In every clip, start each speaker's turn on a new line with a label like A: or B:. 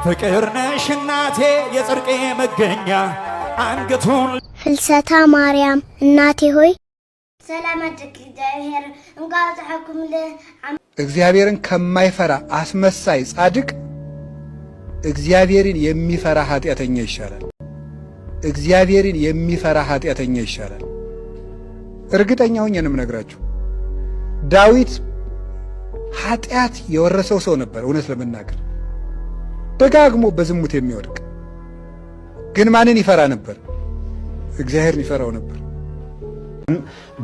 A: ፍቅር ነሽ እናቴ የጽድቄ መገኛ አንገቱን
B: ፍልሰታ ማርያም እናቴ ሆይ
C: ሰላም አድርግ እግዚአብሔር እንጋዛሐኩም
D: እግዚአብሔርን ከማይፈራ አስመሳይ ጻድቅ እግዚአብሔርን የሚፈራ ኃጢአተኛ ይሻላል። እግዚአብሔርን የሚፈራ ኃጢአተኛ ይሻላል። እርግጠኛው እኛንም ነግራችሁ ዳዊት ኃጢአት የወረሰው ሰው ነበር። እውነት ለመናገር ደጋግሞ በዝሙት የሚወድቅ ግን ማንን ይፈራ ነበር? እግዚአብሔርን ይፈራው ነበር።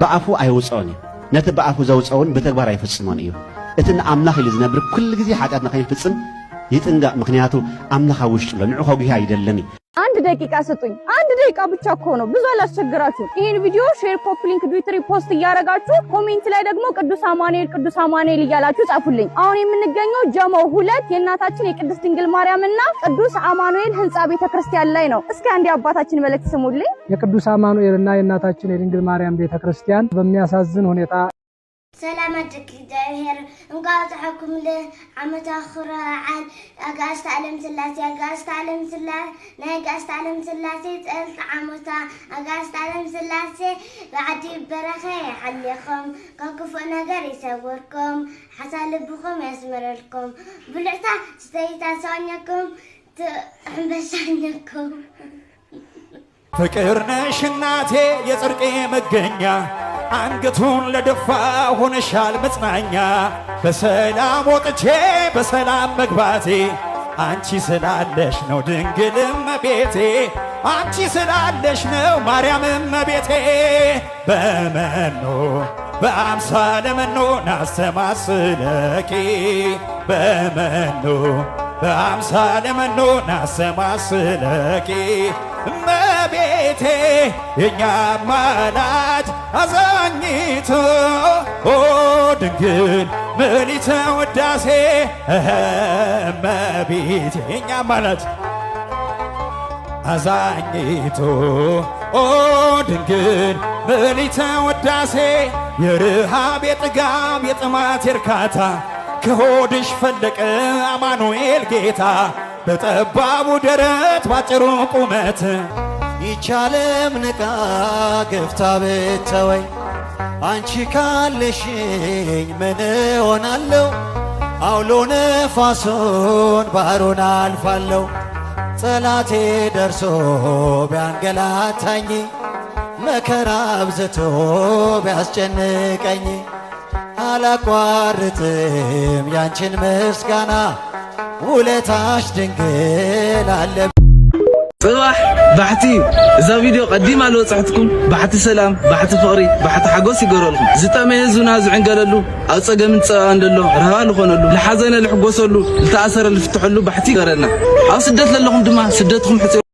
E: በአፉ አይውጸውን ነተ በአፉ ዘውጸውን በተግባር አይፈጽመውን እዩ እትን አምላኽ ኢሉ ዝነብር ኩሉ ጊዜ ኃጢአትና ከይፈጽም ይጥንጋ ምክንያቱ አምላኽ ውሽጥ ለንዑ ሆግህ አይደለም።
F: አንድ ደቂቃ ስጡኝ። አንድ ደቂቃ ብቻ እኮ ነው፣ ብዙ አላስቸግራችሁ። ይሄን ቪዲዮ ሼር፣ ኮፒ ሊንክ፣ ዱት ሪፖስት እያረጋችሁ ኮሜንት ላይ ደግሞ ቅዱስ አማኑኤል እያላችሁ ጻፉልኝ። አሁን የምንገኘው ጀሞ 2 የእናታችን የቅድስት ድንግል ማርያምና ቅዱስ አማኑኤል ህንጻ ቤተክርስቲያን ላይ ነው። እስኪ አንዴ አባታችን መልእክት ስሙልኝ።
G: የቅዱስ አማኑኤልና የእናታችን የድንግል ማርያም ቤተክርስቲያን በሚያሳዝን ሁኔታ
C: ሰላም አድርግ እግዚአብሔር እንጋዛሐኩም ለዓመተ ኹርዓን አጋዕዝተ ዓለም ሥላሴ አጋዕዝተ ዓለም ሥላሴ አጋዕዝተ ዓለም ሥላሴ ጽልት ዓመታ አጋዕዝተ ዓለም ሥላሴ በዓዲ በረኸ ይሓልየኹም ከክፉእ ነገር ይሰውርኩም ሓሳብ ልብኩም ያስምረልኩም ብልዕታ ስተይታ ሰዋኛኩም ትሕንበሻኛኩም
A: ፍቅር ነሽ እናቴ የጽድቄ መገኛ አንገቱን ለደፋ ሆነሻል መጽናኛ በሰላም ወጥቼ በሰላም መግባቴ አንቺ ስላለሽ ነው ድንግል እመቤቴ አንቺ ስላለሽ ነው ማርያም እመቤቴ በመኖ በአምሳለ መኖ ናሰማስለኪ በመኖ በአምሳለ መኖ ናሰማስለኪ እመቤቴ የኛ አማላጅ አዛኝቱ ድንግል ምልዕተ ውዳሴ እመቤቴ የኛ አማላጅ አዛኝቱ ድንግል ምልዕተ ውዳሴ የረሃብ የጥጋብ የጥማት የርካታ ከሆድሽ ፈለቀ አማኑኤል ጌታ በጠባቡ ደረት ባጭሩ ቁመት
H: ይቻለም ንቃ ገፍታ ብትተወኝ አንቺ ካለሽኝ ምን ሆናለሁ? አውሎ ነፋሱን ባህሩን አልፋለሁ። ጠላቴ ደርሶ ቢያንገላታኝ መከራ አብዝቶ ቢያስጨንቀኝ አላቋርጥም ያንቺን ምስጋና ውለታሽ ድንግል አለ።
I: صباح بحتي إذا فيديو قديم على وصحتكم بحتي سلام بحتي فقري بحتي حقوس يقرألكم زتامي زونا زعنقللو أصقم نصاندلو رهان خونلو لحزن لحقوسلو لتأثر لفتحلو بحتي قرنا أو سدت لكم دما سدتكم حتى